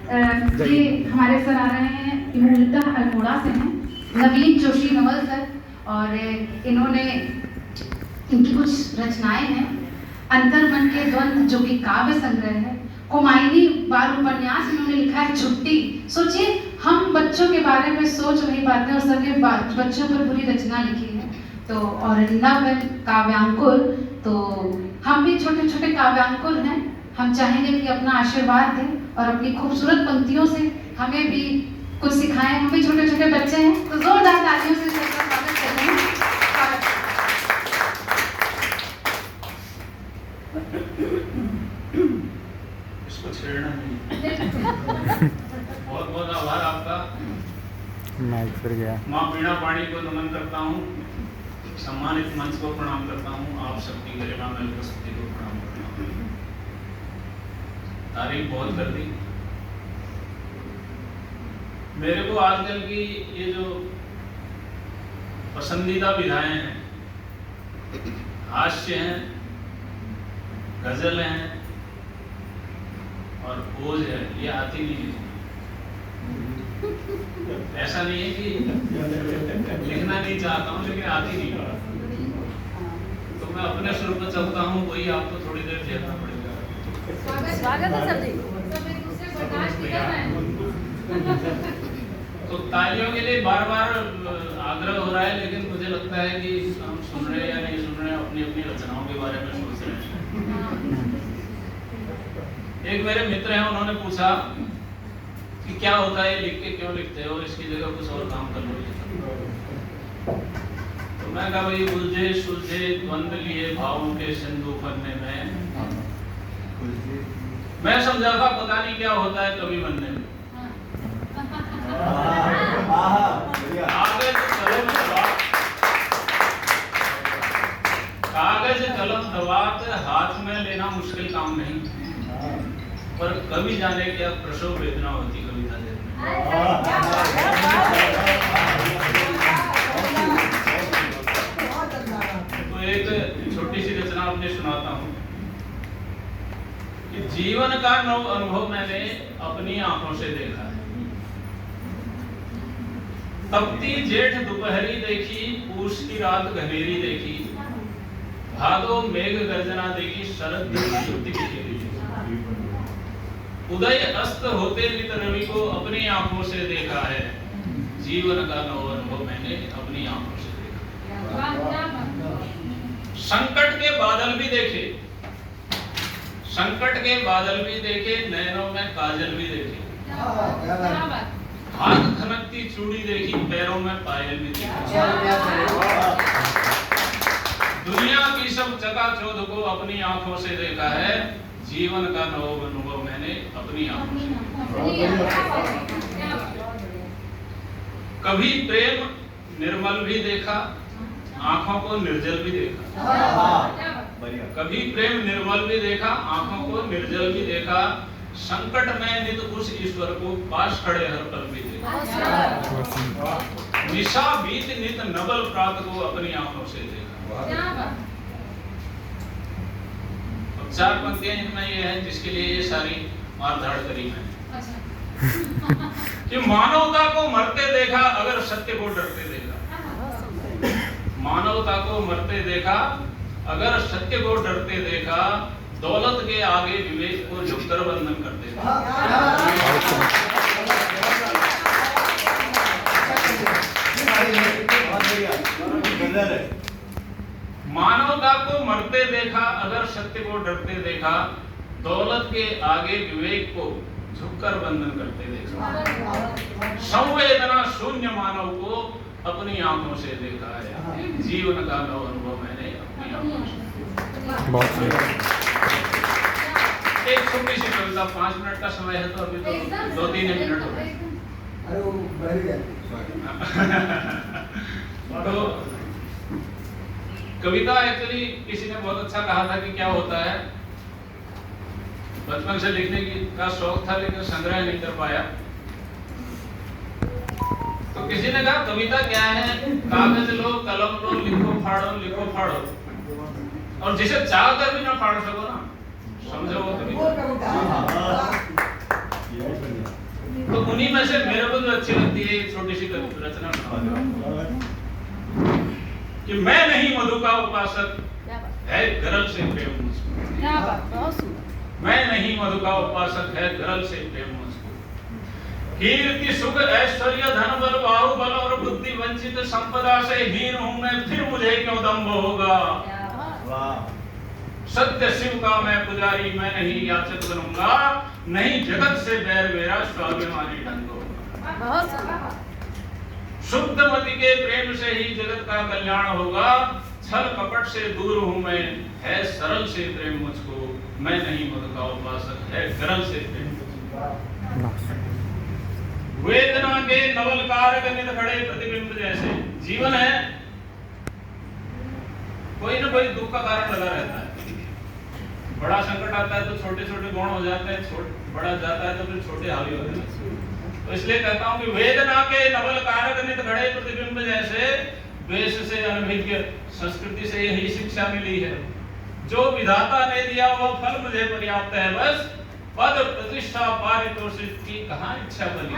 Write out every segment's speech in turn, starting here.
ये हमारे सर आ रहे हैं, मूलतः अल्मोड़ा से हैं, नवीन जोशी नवल सर, और इन्होंने इनकी कुछ रचनाएं हैं। अंतर्मन के द्वंद्व जो कि काव्य संग्रह है, कुमायूनी बाल उपन्यास इन्होंने लिखा है छुट्टी। सोचिए, हम बच्चों के बारे में सोच नहीं पाते और सर ने बच्चों पर पूरी रचना लिखी है। तो और नव काव्यांकुर, तो हम भी छोटे छोटे काव्यांकुर हैं। हम चाहेंगे कि अपना आशीर्वाद दें और अपनी खूबसूरत पंक्तियों से हमें भी कुछ सिखाएं। हम भी छोटे छोटे बच्चे हैं, तो जोरदार तालियों से सबका स्वागत करते हैं। इसको छेड़ना नहीं। बहुत बहुत आभार आपका। माइक फिर गया। माँ वीणा पाणी को नमन करता हूँ, सम्मानित मंच को प्रणाम करता हूँ, आप सबकी गरिमा में उपस्थिति को प्रणाम करता हूँ। तारीफ बहुत कर दी। मेरे को आजकल की ये जो पसंदीदा विधाएं हैं, हास्य हैं, गजल हैं और ओज है, ये आती नहीं है। ऐसा नहीं है कि लिखना नहीं चाहता हूँ, लेकिन आती नहीं है। तो मैं अपने सुर पर चलता हूँ, वही आपको थोड़ी देर झेलना पड़ेगा। स्वागत है सर जी। तो तालियों के लिए बार बार आग्रह हो रहा है, लेकिन मुझे लगता है कि हम सुन रहे हैं या नहीं सुन रहे हैं, अपनी अपनी रचनाओं के बारे में सोच रहे हैं। एक मेरे मित्र हैं, उन्होंने पूछा कि क्या होता है, लिख के क्यों लिखते हो, इसकी जगह कुछ और काम कर लो। तो मैं कहा, भाई उलझे सुलझे द्वंद्व लिए भावों के सिंधु बनने में मैं समझा था पता नहीं क्या होता है कवि बनने में। कागज कलम दवात हाथ में लेना मुश्किल काम नहीं, पर कवि जाने क्या प्रसव वेदना होती कविता देने। तो एक छोटी सी रचना अपने सुनाता हूँ कि जीवन का नव अनुभव मैंने अपनी आंखों से देखा है। तपती जेठ दोपहरी देखी, पूस की रात घनेरी देखी, भादो मेघ गर्जना देखी, शरद युक्ति की खेली। उदय अस्त होते नित रवि को अपनी आंखों से देखा है। जीवन का नव अनुभव मैंने अपनी आंखों से देखा। संकट के बादल भी देखे, संकट के बादल भी देखे, नैनों में काजल भी देखे, हाथ खनकती चूड़ी देखी, पैरों में पायल भी देखी। दुनिया की सब चकाचौंध को अपनी आंखों से देखा है। जीवन का नव अनुभव मैंने अपनी आंखों से। कभी प्रेम निर्मल भी देखा, आंखों को निर्जल भी देखा। कभी प्रेम निर्मल भी देखा, आंखों को निर्जल भी देखा। संकट में नित उस ईश्वर को पास खड़े हर पल भी देखा। निशा बीत नित नवल प्राप्त को अपनी आंखों से देखा। चार पंक्तियां इनमें ये है जिसके लिए ये सारी मारधाड़ करी मैंने। कि मानवता को मरते देखा, अगर सत्य को डरते देखा। मानवता को मरते देखा, अगर सत्य को डरते देखा, दौलत के आगे विवेक को झुककर वंदन करते देखा। मानवता को मरते देखा, अगर सत्य को डरते देखा, दौलत के आगे विवेक को झुककर वंदन करते देखा। संवेदना शून्य मानव को अपनी आंखों से देखा है। जीवन का नव अनुभव मैंने अपनी आंखों से। बहुत सही। एक छोटी सी कविता, 5 मिनट का समय है, तो अभी तो 2-3 मिनट हो गए। तो कविता एक्चुअली किसी ने बहुत अच्छा कहा था कि क्या होता है, बचपन से लिखने की का शौक था लेकिन संग्रह नहीं कर पाया। तो किसी ने कहा कविता क्या है, कागज लो कलम लो, लिखो फाड़ो, और जिसे चाह कर भी ना फाड़ सको ना, समझो वो कविता। तो उन्हीं में से मेरे को जो अच्छी लगती है एक छोटी सी रचना कि मैं नहीं मधु का उपासक है गरल से प्रेम मुझको। मैं नहीं मधु का उपासक है गरल से प्रेम मुझको। कीर्ति सुख ऐश्वर्य धन बल बाहुबल और बुद्धि वंचित संपदा से हीन हूं मैं, फिर मुझे क्यों दम्भ होगा। सत्य शिव का मैं पुजारी, मैं नहीं याचक बनूंगा, नहीं जगत से बैर मेरा स्वाभिमानी ढंग होगा। शुद्ध मति के प्रेम से ही जगत का कल्याण होगा। छल कपट से दूर हूं मैं, है सरल से प्रेम मुझको। मैं नहीं मधु का उपासक है गरल से प्रेम मुझको। वेदना के नवल कारक नित खड़े प्रतिबिंब जैसे। जीवन है, कोई ना कोई दुख का कारण लगा रहता है। बड़ा संकट आता है तो छोटे छोटे गुण हो जाते हैं, बड़ा जाता है तो फिर छोटे हावी होते हैं। तो इसलिए कहता हूं कि वेदना के नवल कारक नित खड़े प्रतिबिंब जैसे। द्वेष से अनभिज्ञ संस्कृति से यही शिक्षा मिली है। जो विधाता ने दिया वो फल मुझे पर्याप्त है, बस पद प्रतिष्ठा पारितोषिक की कहां इच्छा बनी।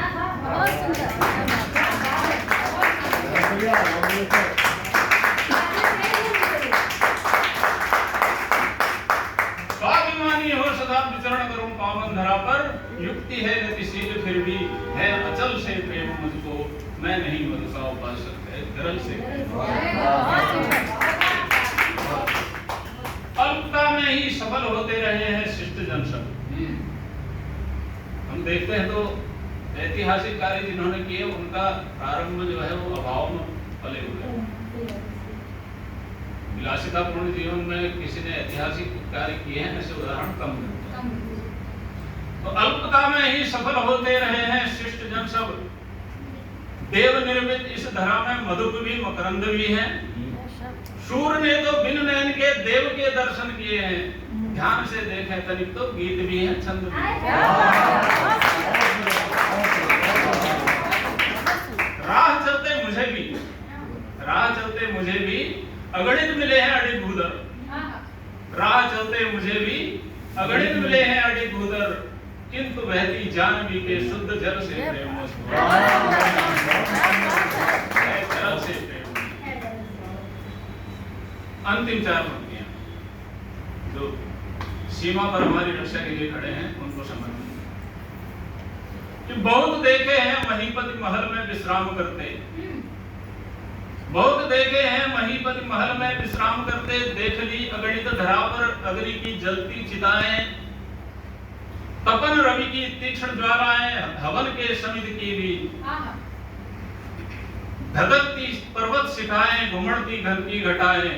स्वाभिमानी हो सदा विचरण करूं पावन धरा पर। युक्ति है गतिशील फिर भी है अचल से प्रेम मुझको। मैं नहीं मधु का उपासक है गरल से। अल्पता में ही सफल होते रहे हैं शिष्ट जन सब। हम देखते हैं तो ऐतिहासिक कार्य जिन्होंने किए उनका प्रारंभ जो है वो अभाव में पले हुए। विलासितापूर्ण जीवन में किसी ने ऐतिहासिक कार्य किए हैं ऐसे उदाहरण कम हैं। तो अल्पता में ही सफल होते रहे हैं शिष्ट जन सब। देव निर्मित इस धरा में मधुप भी मकरंद भी है। शूर ने तो बिन नयन के देव के दर्शन किए हैं। ध्यान से देखें तनिक तो गीत भी है, छंद भी है। राह चलते मुझे भी अगणित मिले हैं अडिग भूदर। राह चलते मुझे भी अगणित मिले हैं अडिग भूदर। किंतु बहती जानवी के शुद्ध जल से प्रेम मुझको। जल से प्रेम। अंतिम चार पंक्तियां जो सीमा पर हमारी रक्षा के लिए खड़े हैं उनको समझ कि बहुत देखे हैं महीपति महल में विश्राम करते। बहुत देखे हैं महीपति महल में विश्राम करते। देख ली अगणित धरा पर अग्नि की जलती चिताएं। तपन रवि की तीक्ष्ण ज्वालाएं हवन के समिध की भी। धधकती पर्वत शिखाएं घुमड़ती घन की घटाएं।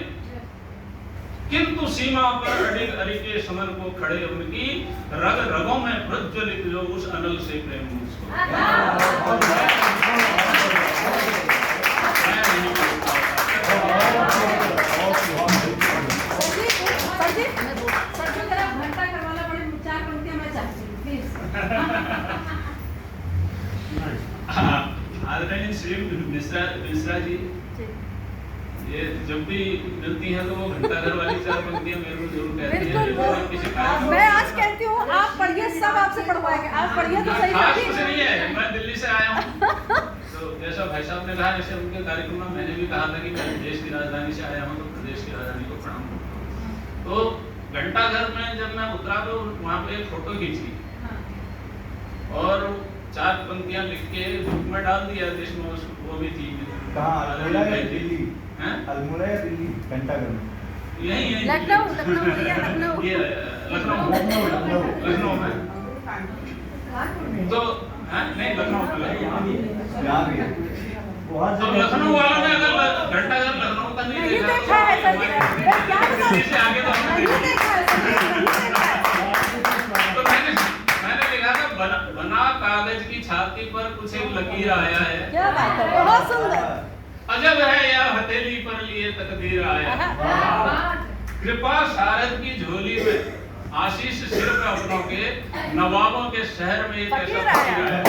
किंतु सीमा पर अडिग अरिके समन को खड़े उनकी रग रगों में प्रज्वलित जो उस अनल से प्रेम मुझको। आदरणीय श्री मिश्रा जी ये जब भी मिलती हैं तो वो घंटा घर वाली चार पंक्तियां मेरे को जरूर कहती हैं। बिल्कुल मैं आज कहती हूँ आप पढ़िए, सब आपसे पढ़वाएंगे। आप पढ़िए तो सही। खास कुछ नहीं है, मैं दिल्ली से आया हूँ। तो जैसा भाई साहब ने कहा, जैसे उनके कार्यक्रम में मैंने भी कहा था कि मैं देश की राजधानी से आया हूँ तो प्रदेश की राजधानी को प्रणाम करता हूँ। तो घंटा घर में जब मैं उतरा तो वहाँ पे एक फोटो खींची और चार पंक्तियां लिख के बुक में डाल दिया जिसमें वो भी थी। दिल्ली अल्मोड़ा या दिल्ली घंटाघर में? यही लखनऊ ये लखनऊ में। तो नहीं लखनऊ तो लखनऊ वालों ने अगर घंटाघर लखनऊ का नहीं देखा है आगे तो मैंने लिखा था बना कागज की छाती पर कुछ एक लकीर आया है। क्या बात है, बहुत सुंदर। अजब है या हथेली पर लिए तकदीर आया। कृपा शारद की झोली में आशीष सिर पे अपनों के नवाबों के शहर में एक ऐसा फकीर आया।